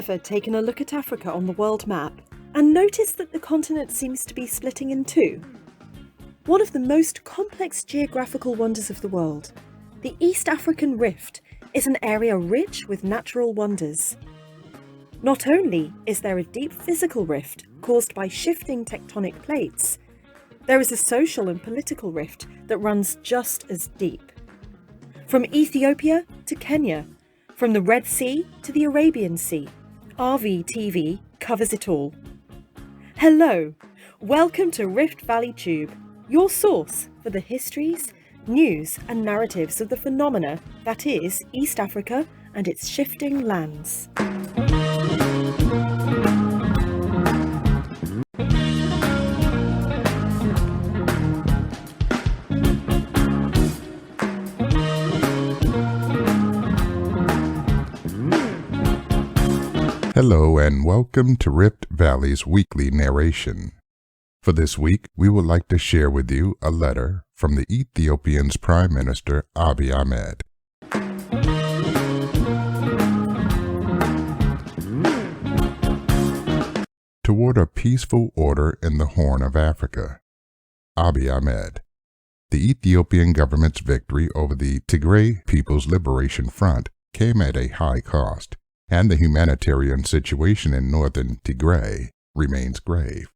ever taken a look at Africa on the world map and noticed that the continent seems to be splitting in two? One of the most complex geographical wonders of the world, the East African Rift, is an area rich with natural wonders. Not only is there a deep physical rift caused by shifting tectonic plates, there is a social and political rift that runs just as deep. From Ethiopia to Kenya, from the Red Sea to the Arabian Sea, RVTV covers it all. Hello, welcome to Rift Valley Tube, your source for the histories, news and narratives of the phenomena that is East Africa and its shifting lands. Hello and welcome to Rift Valley's weekly narration. For this week, we would like to share with you a letter from the Ethiopian's Prime Minister Abiy Ahmed. Toward a peaceful order in the Horn of Africa. Abiy Ahmed. The Ethiopian government's victory over the Tigray People's Liberation Front came at a high cost, and the humanitarian situation in northern Tigray remains grave.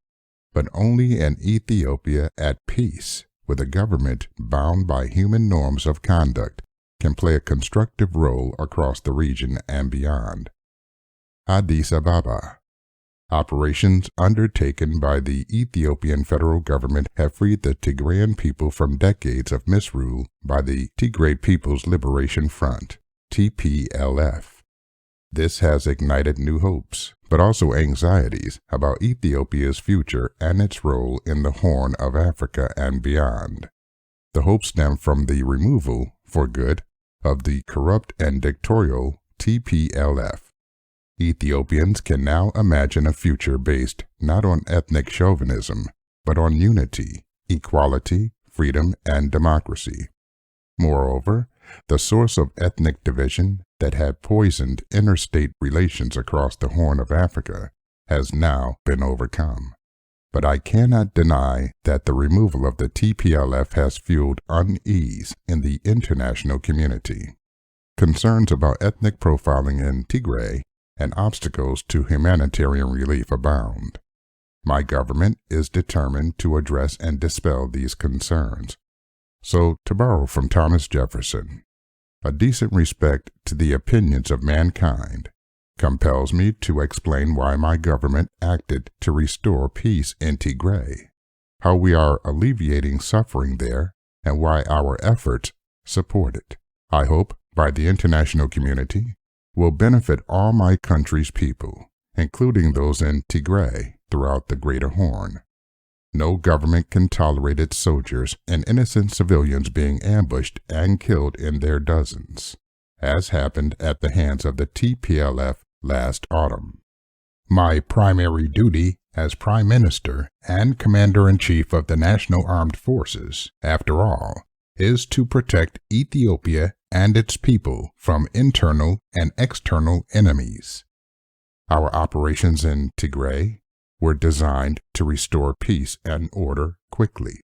But only an Ethiopia at peace, with a government bound by human norms of conduct, can play a constructive role across the region and beyond. Addis Ababa. Operations undertaken by the Ethiopian federal government have freed the Tigrayan people from decades of misrule by the Tigray People's Liberation Front, TPLF. This has ignited new hopes, but also anxieties about Ethiopia's future and its role in the Horn of Africa and beyond. The hopes stem from the removal, for good, of the corrupt and dictatorial TPLF. Ethiopians can now imagine a future based not on ethnic chauvinism, but on unity, equality, freedom, and democracy. Moreover, the source of ethnic division that had poisoned interstate relations across the Horn of Africa has now been overcome. But I cannot deny that the removal of the TPLF has fueled unease in the international community. Concerns about ethnic profiling in Tigray and obstacles to humanitarian relief abound. My government is determined to address and dispel these concerns. So, to borrow from Thomas Jefferson, a decent respect to the opinions of mankind compels me to explain why my government acted to restore peace in Tigray, how we are alleviating suffering there, and why our efforts support it. I hope, by the international community, will benefit all my country's people, including those in Tigray throughout the Greater Horn. No government can tolerate its soldiers and innocent civilians being ambushed and killed in their dozens, as happened at the hands of the TPLF last autumn. My primary duty as Prime Minister and Commander-in-Chief of the National Armed Forces, after all, is to protect Ethiopia and its people from internal and external enemies. Our operations in Tigray were designed to restore peace and order quickly.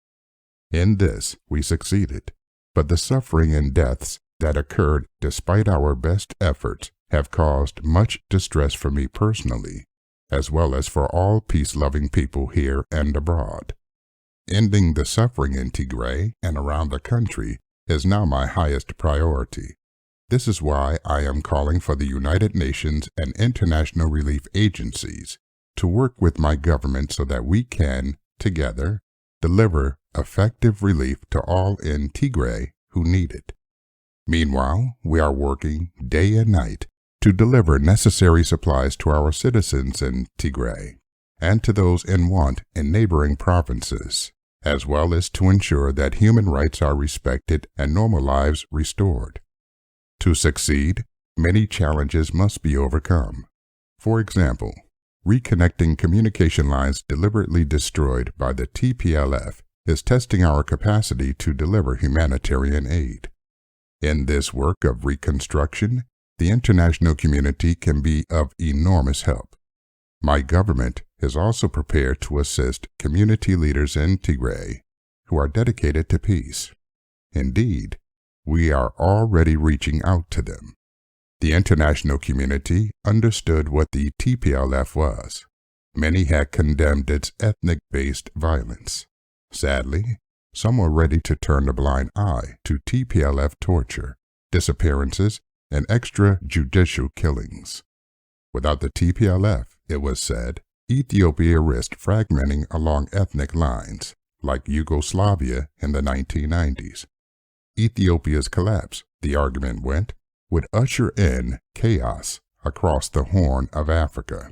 In this, we succeeded, but the suffering and deaths that occurred despite our best efforts have caused much distress for me personally, as well as for all peace-loving people here and abroad. Ending the suffering in Tigray and around the country is now my highest priority. This is why I am calling for the United Nations and international relief agencies to work with my government so that we can, together, deliver effective relief to all in Tigray who need it. Meanwhile, we are working day and night to deliver necessary supplies to our citizens in Tigray and to those in want in neighboring provinces, as well as to ensure that human rights are respected and normal lives restored. To succeed, many challenges must be overcome. For example, reconnecting communication lines deliberately destroyed by the TPLF is testing our capacity to deliver humanitarian aid. In this work of reconstruction, the international community can be of enormous help. My government is also prepared to assist community leaders in Tigray who are dedicated to peace. Indeed, we are already reaching out to them. The international community understood what the TPLF was. Many had condemned its ethnic-based violence. Sadly, some were ready to turn a blind eye to TPLF torture, disappearances, and extrajudicial killings. Without the TPLF, it was said, Ethiopia risked fragmenting along ethnic lines, like Yugoslavia in the 1990s. Ethiopia's collapse, the argument went, would usher in chaos across the Horn of Africa.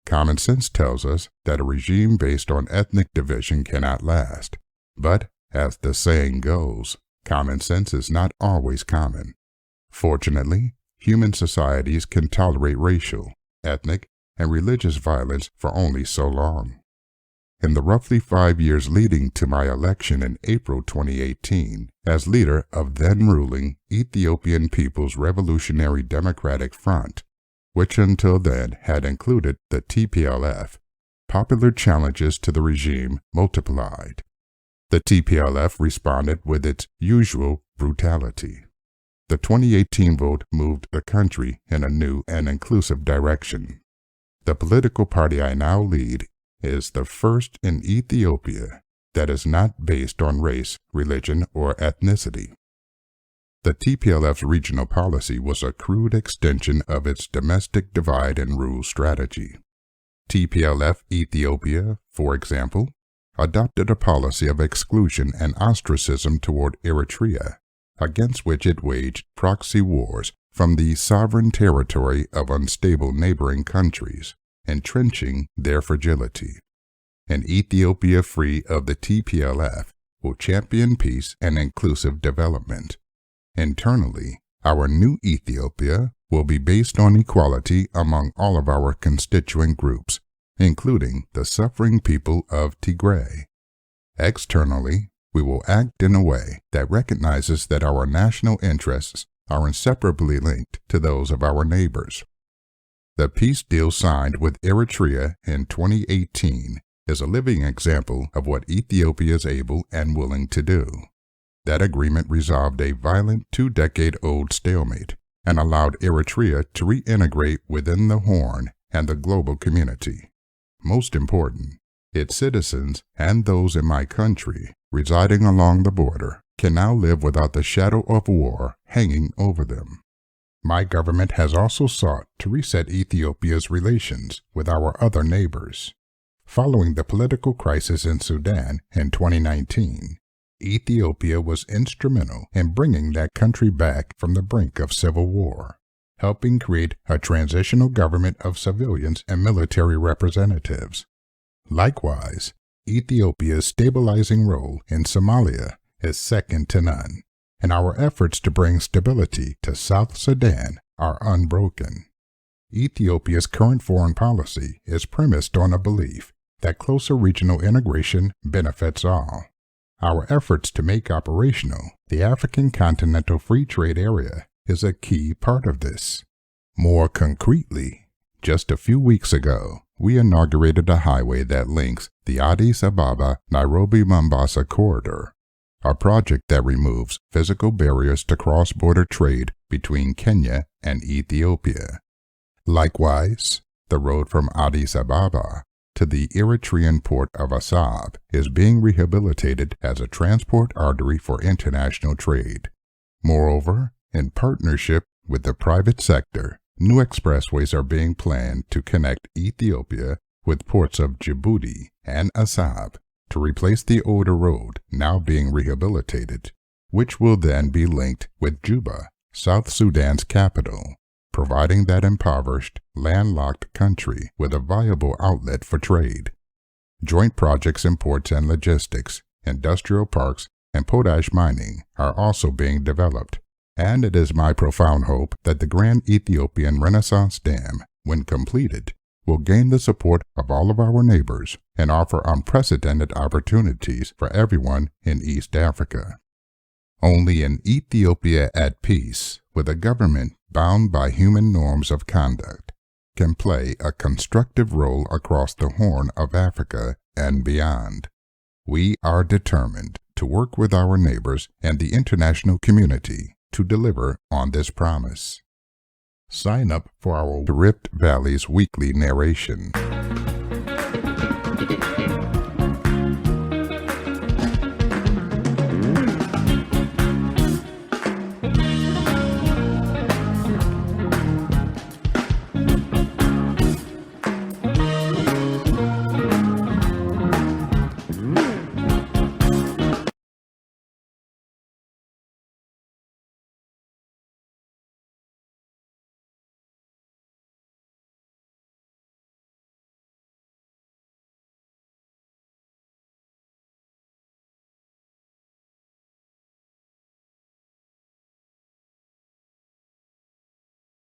Common sense tells us that a regime based on ethnic division cannot last. But, as the saying goes, common sense is not always common. Fortunately, human societies can tolerate racial, ethnic, and religious violence for only so long. In the roughly 5 years leading to my election in April 2018 as leader of then-ruling Ethiopian People's Revolutionary Democratic Front, which until then had included the TPLF, popular challenges to the regime multiplied. The TPLF responded with its usual brutality. The 2018 vote moved the country in a new and inclusive direction. The political party I now lead is the first in Ethiopia that is not based on race, religion, or ethnicity. The TPLF's regional policy was a crude extension of its domestic divide and rule strategy. TPLF Ethiopia, for example, adopted a policy of exclusion and ostracism toward Eritrea, against which it waged proxy wars from the sovereign territory of unstable neighboring countries, entrenching their fragility. An Ethiopia free of the TPLF will champion peace and inclusive development. Internally, our new Ethiopia will be based on equality among all of our constituent groups, including the suffering people of Tigray. Externally, we will act in a way that recognizes that our national interests are inseparably linked to those of our neighbors. The peace deal signed with Eritrea in 2018 is a living example of what Ethiopia is able and willing to do. That agreement resolved a violent 2-decade-old stalemate and allowed Eritrea to reintegrate within the Horn and the global community. Most important, its citizens and those in my country residing along the border can now live without the shadow of war hanging over them. My government has also sought to reset Ethiopia's relations with our other neighbors. Following the political crisis in Sudan in 2019, Ethiopia was instrumental in bringing that country back from the brink of civil war, helping create a transitional government of civilians and military representatives. Likewise, Ethiopia's stabilizing role in Somalia is second to none, and our efforts to bring stability to South Sudan are unbroken. Ethiopia's current foreign policy is premised on a belief that closer regional integration benefits all. Our efforts to make operational the African Continental Free Trade Area is a key part of this. More concretely, just a few weeks ago, we inaugurated a highway that links the Addis Ababa-Nairobi-Mombasa corridor, a project that removes physical barriers to cross-border trade between Kenya and Ethiopia. Likewise, the road from Addis Ababa to the Eritrean port of Assab is being rehabilitated as a transport artery for international trade. Moreover, in partnership with the private sector, new expressways are being planned to connect Ethiopia with ports of Djibouti and Assab to replace the older road now being rehabilitated, which will then be linked with Juba, South Sudan's capital, providing that impoverished, landlocked country with a viable outlet for trade. Joint projects in ports and logistics, industrial parks, and potash mining are also being developed, and it is my profound hope that the Grand Ethiopian Renaissance Dam, when completed, will gain the support of all of our neighbors and offer unprecedented opportunities for everyone in East Africa. Only an Ethiopia at peace, with a government bound by human norms of conduct, can play a constructive role across the Horn of Africa and beyond. We are determined to work with our neighbors and the international community to deliver on this promise. Sign up for our Rift Valley's weekly narration.